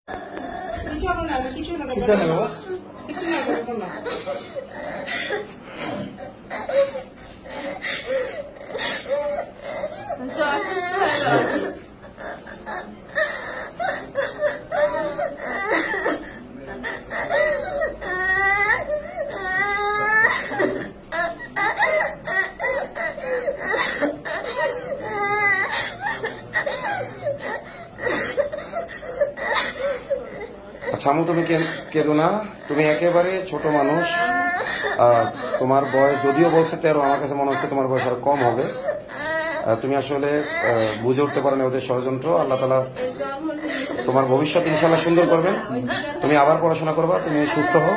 কিছু হবে না, কিছু না বাবা, কিছু না করবো না। আচ্ছা আমু, তুমি কেঁদো না, তুমি একেবারে ছোট মানুষ। তোমার বয়স যদিও বলছে 13, আমার কাছে মনে হচ্ছে তোমার বয়স আরো কম হবে। তুমি আসলে বুঝে উঠতে পারো না ওদের ষড়যন্ত্র। আল্লাহ তাআলা তোমার ভবিষ্যৎ ইনশাআল্লাহ সুন্দর করবেন। তুমি আবার পড়াশোনা করবা, তুমি সুস্থ হও।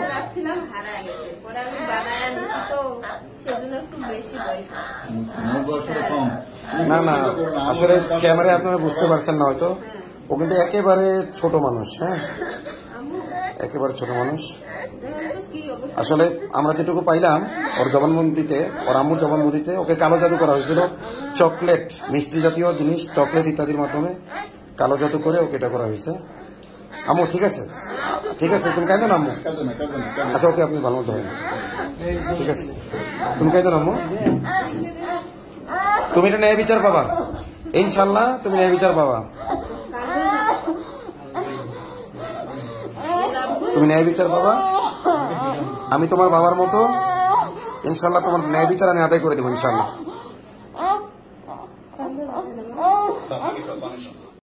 না না, আসলে ক্যামেরায় আপনারা বুঝতে পারছেন না হয়তো, ও কিন্তু একেবারে ছোট মানুষ। হ্যাঁ, একেবারে ছোট মানুষ। আসলে আমরা যেটুকু পাইলাম ওর জবানবন্দিতে, ওর আম্মুর জবানবন্দিতে ওকে কালো জাদু করা হয়েছিল। চকলেট, মিষ্টি জাতীয় জিনিস, চকলেট ইত্যাদির মাধ্যমে কালো জাদু করে ওকে এটা করা হয়েছে। আম্মু ঠিক আছে, ঠিক আছে, তুমি কাঁদো না আম্মু। আচ্ছা ওকে, আপনি ভালো মতো হয়, ঠিক আছে, তুমি কাঁদো না আম্মু। তুমি এটা ন্যায় বিচার পাবা ইনশাল্লাহ, তুমি ন্যায় বিচার পাবা, তুমি ন্যায় বিচার পাবা। আমি তোমার বাবার মতো ইনশাল্লাহ তোমার ন্যায় বিচার আমি আদায় করে দেবো ইনশাল্লাহ।